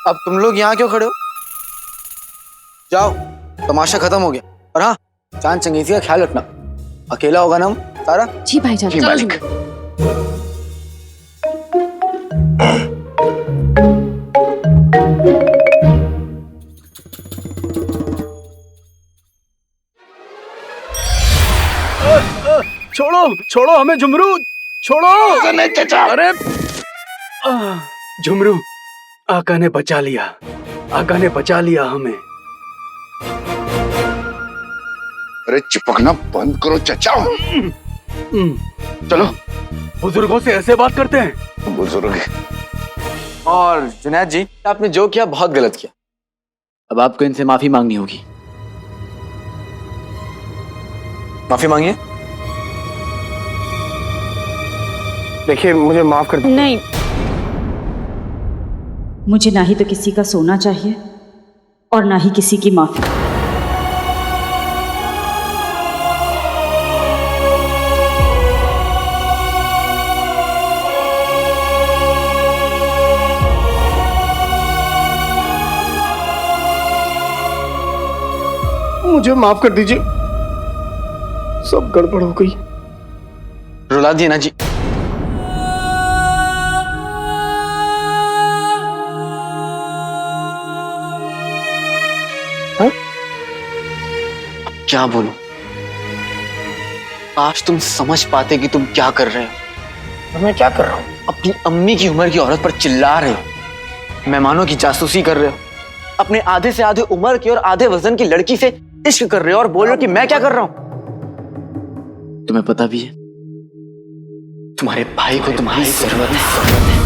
अब तुम लोग यहाँ क्यों खड़े हो? जाओ, तमाशा खत्म हो गया। और हाँ, चांद चंगेजी का ख्याल रखना। अकेला होगा ना सारा? जी भाईजान। जी मालिक। छोड़ो छोड़ो हमें झुमरू, छोड़ो। अरे झुमरू, आका ने बचा लिया, आका ने बचा लिया हमें। अरे चिपकना बंद करो चचा। चलो। बुजुर्गों से ऐसे बात करते हैं? बुजुर्ग। और जुनैद जी, आपने जो किया बहुत गलत किया। अब आपको इनसे माफी मांगनी होगी। माफी मांगिए। देखिए, मुझे माफ कर दीजिए। नहीं, मुझे ना ही तो किसी का सोना चाहिए और ना ही किसी की माफी। मुझे माफ कर दीजिए, सब गड़बड़ हो गई। रुला दिए ना जी। क्या बोलूं? आज तुम समझ पाते कि तुम क्या कर रहे हो। मैं क्या कर रहा हूँ? अपनी अम्मी की उम्र की औरत पर चिल्ला रहे हो, मेहमानों की जासूसी कर रहे हो, अपने आधे से आधे उम्र की और आधे वजन की लड़की से इश्क कर रहे हो और बोल रहे हो कि मैं क्या कर रहा हूं। तुम्हें पता भी है तुम्हारे भाई को तुम्हारी जरूरत है।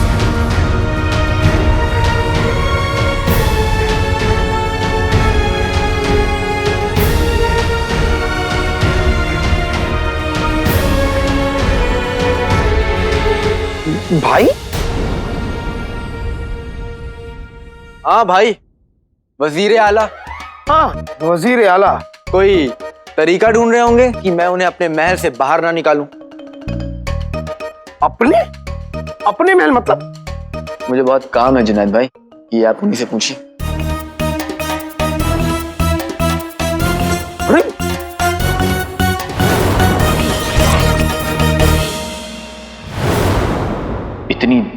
भाई? हाँ भाई, वजीर आला। हाँ, वजीर आला। कोई तरीका ढूंढ रहे होंगे कि मैं उन्हें अपने महल से बाहर ना निकालूं। अपने महल मतलब? मुझे बहुत काम है जुनैद भाई, ये आप उन्हीं से पूछिए।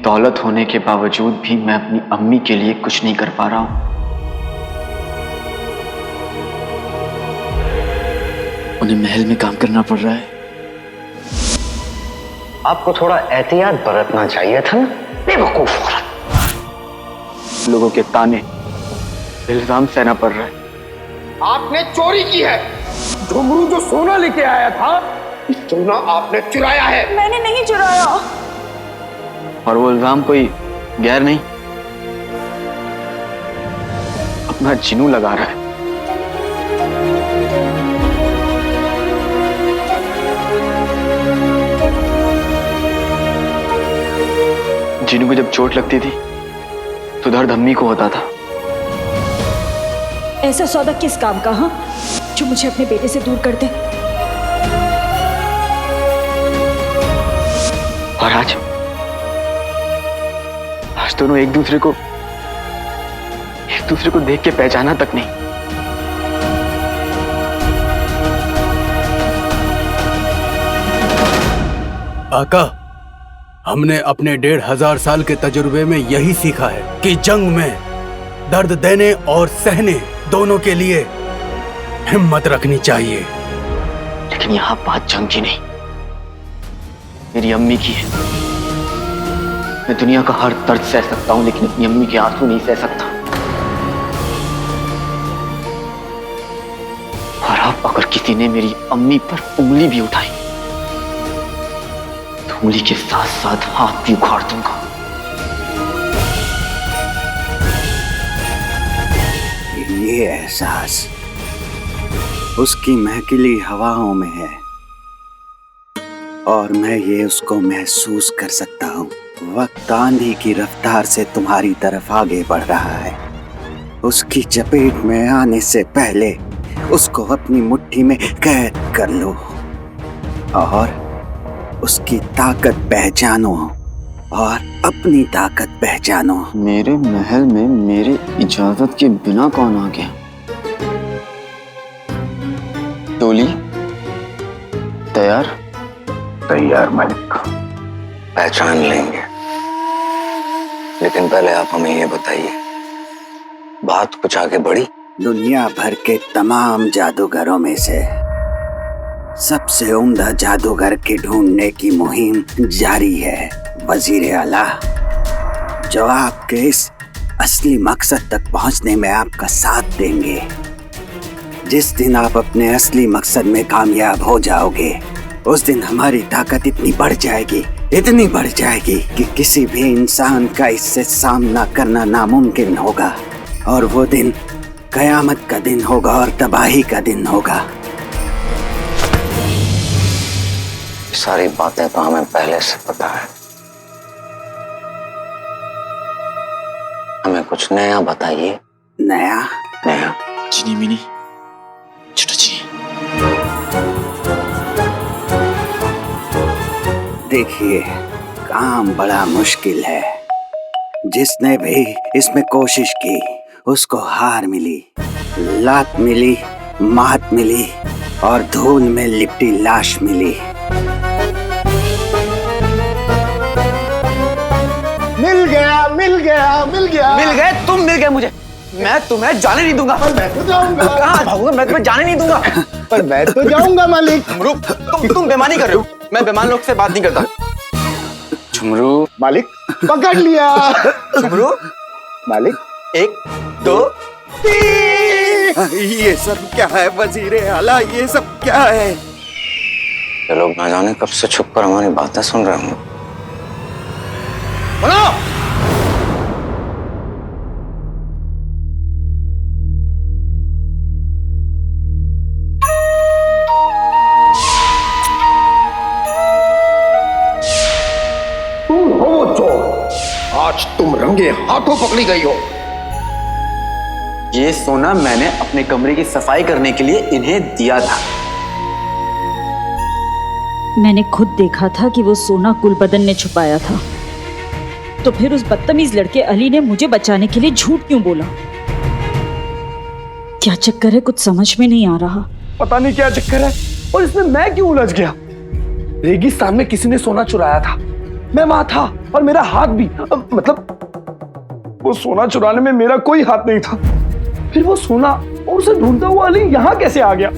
दौलत होने के बावजूद भी मैं अपनी अम्मी के लिए कुछ नहीं कर पा रहा हूं। उन्हें महल में काम करना पड़ रहा है। आपको थोड़ा एहतियात बरतना चाहिए था ना, बेवकूफ औरत। लोगों के ताने, इल्जाम सहना पड़ रहा है। आपने चोरी की है। झुमरू जो सोना लेके आया था, सोना आपने चुराया है। मैंने नहीं चुराया। और वो इल्जाम कोई गैर नहीं, अपना जिनू लगा रहा है। जिनू को जब चोट लगती थी तो दर्द अम्मी को होता था। ऐसा सौदा किस काम का, हाँ, जो मुझे अपने बेटे से दूर कर दे। और आज दोनों एक दूसरे को देख के पहचाना तक नहीं। आका, हमने अपने 1500 साल के तजुर्बे में यही सीखा है कि जंग में दर्द देने और सहने दोनों के लिए हिम्मत रखनी चाहिए। लेकिन यहां बात जंग की नहीं, मेरी अम्मी की है। मैं दुनिया का हर दर्द सह सकता हूं, लेकिन अपनी अम्मी के आंसू नहीं सह सकता। और अब अगर किसी ने मेरी अम्मी पर उंगली भी उठाई तो उंगली के साथ साथ हाथ भी उखाड़ दूंगा। ये एहसास उसकी महकिली हवाओं में है और मैं ये उसको महसूस कर सकता हूँ। वक्त आंधी की रफ्तार से तुम्हारी तरफ आगे बढ़ रहा है। उसकी चपेट में आने से पहले उसको अपनी मुट्ठी में कैद कर लो और उसकी ताकत पहचानो और अपनी ताकत पहचानो। मेरे महल में मेरे इजाजत के बिना कौन आ गया? डोली तैयार? तैयार मालिक, पहचान लेंगे। लेकिन पहले आप हमें ये बताइए, बात कुछ आगे बढ़ी? दुनिया भर के तमाम जादूगरों में से सबसे उम्दा जादूगर के ढूंढने की मुहिम जारी है वजीर आला, जो आपके इस असली मकसद तक पहुंचने में आपका साथ देंगे। जिस दिन आप अपने असली मकसद में कामयाब हो जाओगे, उस दिन हमारी ताकत इतनी बढ़ जाएगी, इतनी बढ़ जाएगी कि किसी भी इंसान का इससे सामना करना नामुमकिन होगा। और वो दिन कयामत का दिन होगा और तबाही का दिन होगा। सारी बातें तो हमें पहले से पता है, हमें कुछ नया बताइए। नया? नया? चीनी मिनी चुटची। देखिए, काम बड़ा मुश्किल है। जिसने भी इसमें कोशिश की उसको हार मिली, लात मिली, मात मिली और धूल में लिपटी लाश मिली। मिल गया, मिल गया, मिल गया। मिल गए? तुम मिल गए मुझे। मैं तुम्हें जाने नहीं दूंगा। पर मैं तो जाऊंगा। कहाँ भागोगे? मैं तुम्हें जाने नहीं दूंगा। पर मैं तो जाऊंगा मालिक। झुमरू, तुम बेईमानी कर रहे हो। मैं बेईमान लोग से बात नहीं करता। झुमरू मालिक, पकड़ लिया। झुमरू मालिक, 1 2 3। ये सब क्या है वजीर आला? ये सब क्या है? ये लोग ना जाने कब से छुप कर हमारी बातें सुन रहे होंगे। बोलो। तुम हो चोर, आज तुम रंगे हाथों पकड़ी गई हो। ये सोना मैंने अपने कमरे की सफाई करने के लिए इन्हें दिया था। मैंने खुद देखा था कि वो सोना गुलबदन ने छुपाया था, तो फिर उस बदतमीज लड़के अली ने मुझे बचाने के लिए झूठ क्यों बोला? क्या चक्कर है, कुछ समझ में नहीं आ रहा। पता नहीं क्या चक्कर है, और इसमें मैं क्यों उलझ गया? रेगिस्तान में किसी ने सोना चुराया था, मैं वहां था और मेरा हाथ भी, मतलब वो सोना चुराने में मेरा कोई हाथ नहीं था। फिर वो सोना और उसे ढूंढता हुआ अली यहाँ कैसे आ गया?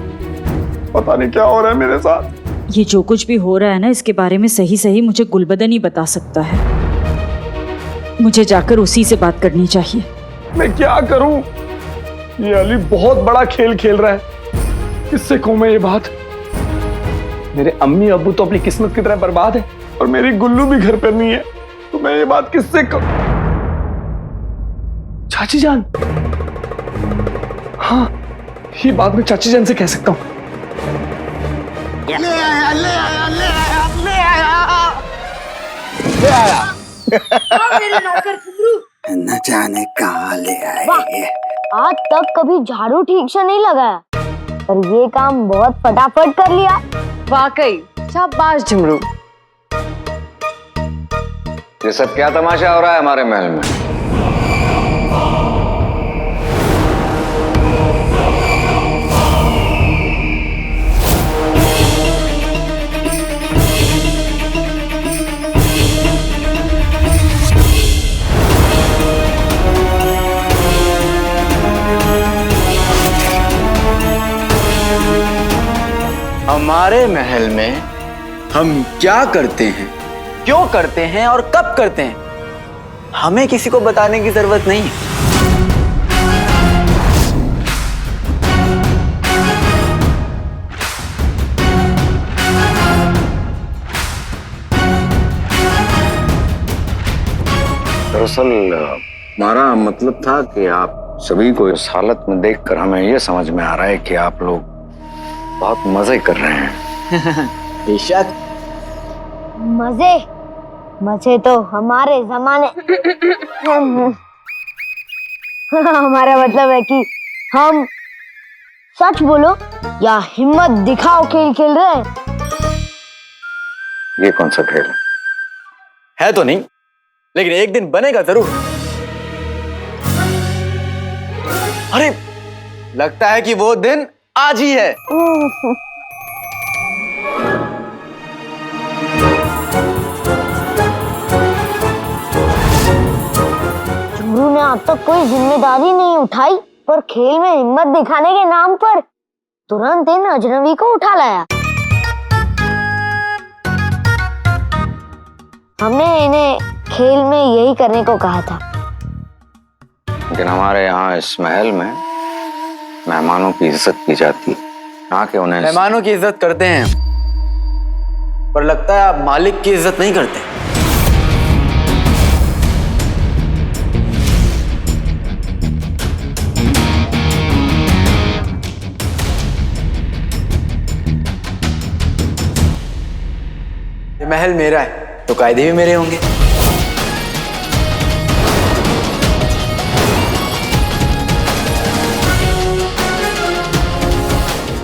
पता नहीं क्या हो रहा है मेरे साथ। ये जो कुछ भी हो रहा है ना, इसके बारे में सही सही मुझे गुलबदन ही बता सकता है। मुझे जाकर उसी से बात करनी चाहिए। मैं क्या करूं? ये अली बहुत बड़ा खेल खेल रहा है। किससे कहूं मैं ये बात? मेरे अम्मी अब्बू तो अपनी किस्मत की तरह बर्बाद है और मेरी गुल्लू भी घर पर नहीं है, तो मैं ये बात किससे कहूं? चाची जान, हाँ ये बात मैं चाची जान से कह सकता हूं। ले आया, ले आया, ले आया, ले आया, ले आया। मेरे नौकर घुंघरू, न जाने कहाँ ले आए ये। आज तक कभी झाड़ू ठीक से नहीं लगाया, पर ये काम बहुत फटाफट कर लिया। वाकई शाबाश झुमरू। ये सब क्या तमाशा हो रहा है हमारे महल में? हमारे महल में हम क्या करते हैं, क्यों करते हैं और कब करते हैं, हमें किसी को बताने की जरूरत नहीं है। दरअसल हमारा मतलब था कि आप सभी को इस हालत में देखकर हमें यह समझ में आ रहा है कि आप लोग बहुत मजे कर रहे हैं। बेशक। मजे मजे तो हमारे जमाने हमारा मतलब है कि हम सच बोलो या हिम्मत दिखाओ खेल खेल रहे हैं। ये कौन सा खेल है? तो नहीं, लेकिन एक दिन बनेगा जरूर। अरे लगता है कि वो दिन आज ही है। झुमरू ने अब तक कोई जिम्मेदारी नहीं उठाई, पर खेल में हिम्मत दिखाने के नाम पर तुरंत इन अजनबी को उठा लाया। हमने इन्हें खेल में यही करने को कहा था। लेकिन हमारे यहाँ इस महल में मेहमानों की इज्जत की जाती है, यहाँ के उन्हें मेहमानों की इज्जत करते हैं, पर लगता है आप मालिक की इज्जत नहीं करते। ये महल मेरा है तो कायदे भी मेरे होंगे।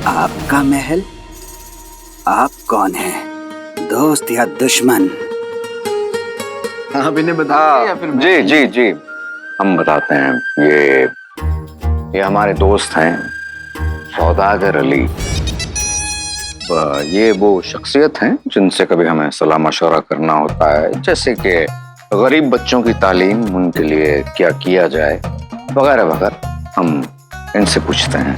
आपका महल? आप कौन हैं? दोस्त या दुश्मन? आप इन्हें बताओ या फिर जी जी जी हम बताते हैं। ये हमारे दोस्त हैं सौदागर अली। ये वो शख्सियत हैं जिनसे कभी हमें सलाह मशवरा करना होता है, जैसे कि गरीब बच्चों की तालीम, उनके लिए क्या किया जाए वगैरह वगैरह, हम इनसे पूछते हैं।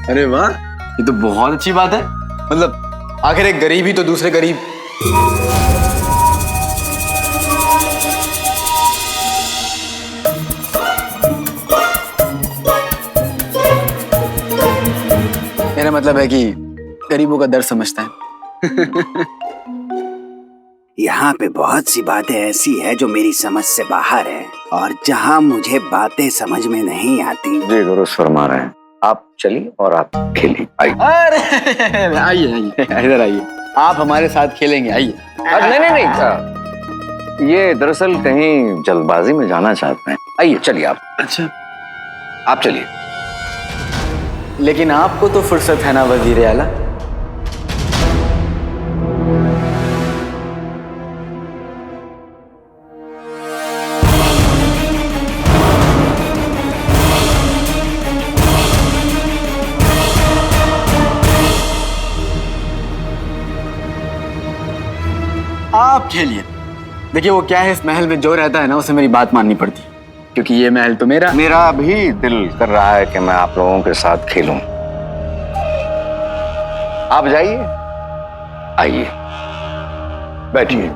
अरे वाह, ये तो बहुत अच्छी बात है। मतलब आखिर एक गरीब ही तो दूसरे गरीब। मेरा मतलब है कि गरीबों का दर्द समझता है। यहाँ पे बहुत सी बातें ऐसी है जो मेरी समझ से बाहर है, और जहाँ मुझे बातें समझ में नहीं आती। जी दुरुस्त फरमा रहे हैं। आप चलिए और आप खेलिए। आइए। अरे आइए आइए, इधर आइए, आप हमारे साथ खेलेंगे। आइए। नहीं, ये दरअसल कहीं जल्दबाजी में जाना चाहते हैं। आइए चलिए आप। अच्छा आप चलिए। लेकिन आपको तो फुर्सत है ना वजीर आला? आप खेलिए। देखिए वो क्या है, इस महल में जो रहता है ना उसे मेरी बात माननी पड़ती है, क्योंकि ये महल तो मेरा। मेरा भी दिल कर रहा है कि मैं आप लोगों के साथ खेलूं। आप जाइए, आइए, बैठिए।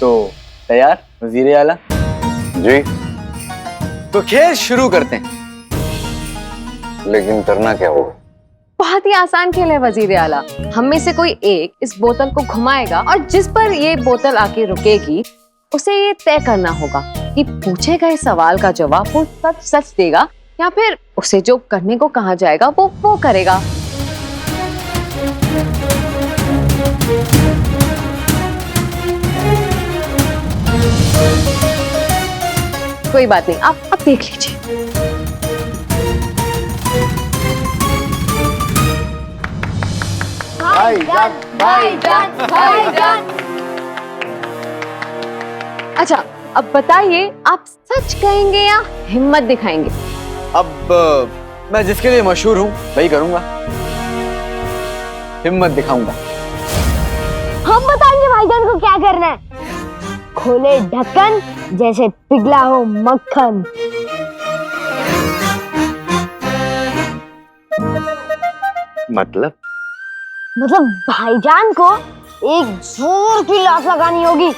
तो तैयार वजीर आला? जी। तो खेल शुरू करते हैं। लेकिन करना क्या होगा? बहुत ही आसान खेल है वजीर आला। हम में से कोई एक इस बोतल को घुमाएगा और जिस पर ये बोतल आके रुकेगी उसे ये तय करना होगा कि पूछे गए सवाल का जवाब वो सच सच देगा या फिर उसे जो करने को कहा जाएगा वो करेगा। कोई बात नहीं, आप देख लीजिए। भाईजान, भाईजान, भाईजान। अच्छा अब बताइए, आप सच कहेंगे या हिम्मत दिखाएंगे? अब मैं जिसके लिए मशहूर हूँ वही करूंगा, हिम्मत दिखाऊंगा। हम बताएंगे भाईजान को क्या करना है। खोले ढक्कन जैसे पिघला हो मक्खन। मतलब भाईजान को एक जोर की लात लगानी होगी।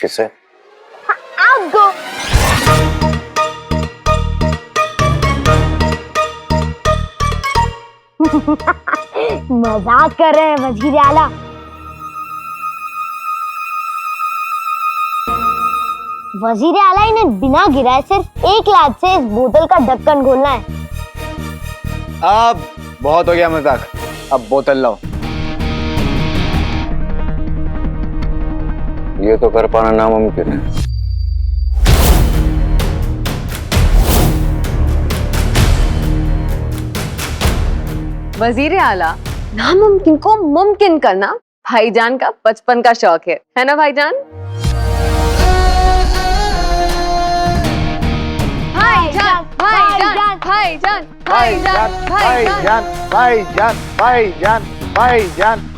किसे? आपको। मजाक कर रहे हैं वजीर आला। वजीर आला इन्हें बिना गिराए सिर्फ एक लात से इस बोतल का ढक्कन खोलना है। अब बहुत हो गया मजाक, अब बोतल लाओ। ये तो कर पाना नामुमकिन है। वजीर आला, नामुमकिन को मुमकिन करना भाईजान का बचपन का शौक है ना भाईजान? भाईजान, भाईजान, भाईजान, भाईजान, भाईजान, भाईजान, भाईजान, भाईजान।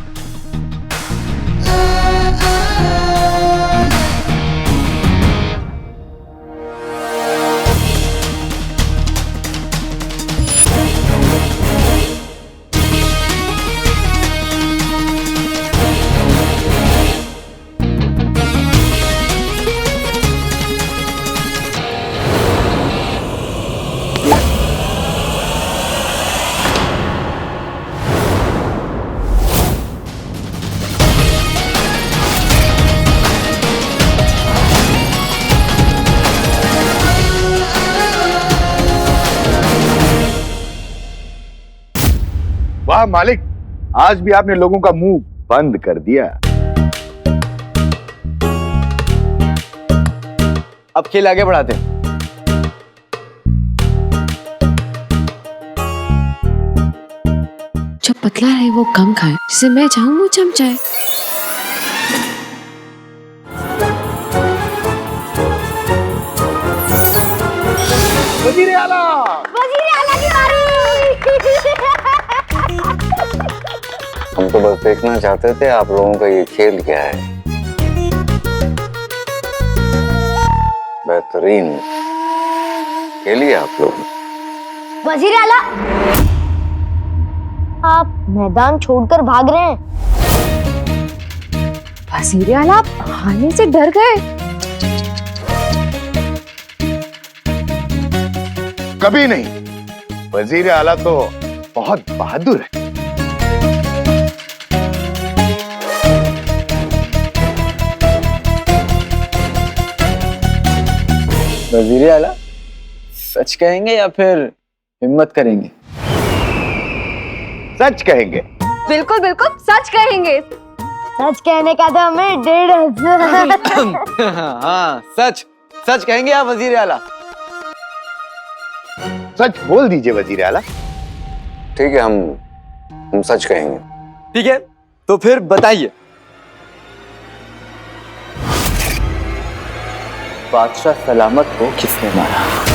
वाह मालिक, आज भी आपने लोगों का मुंह बंद कर दिया। अब खेल आगे बढ़ाते हैं। जो पतला है वो कम खाए, जिसे मैं चाहूँ वो जम जाए। वजीर आला की बारी। हम तो बस देखना चाहते थे आप लोगों का ये खेल क्या है। बेहतरीन खेलिए आप लोग। वजीर आला, आप मैदान छोड़कर भाग रहे हैं। वजीर आला, आप हारने से डर गए? कभी नहीं, वजीर आला तो बहुत बहादुर है। वजीर आला, सच कहेंगे या फिर हिम्मत करेंगे? सच कहेंगे। बिल्कुल बिल्कुल सच कहेंगे। सच कहने का तो हमें 150। हाँ सच सच कहेंगे आप वजीर आला? सच बोल दीजिए वजीर आला। ठीक है, हम सच कहेंगे। ठीक है, तो फिर बताइए, बादशाह सलामत को किसने मारा?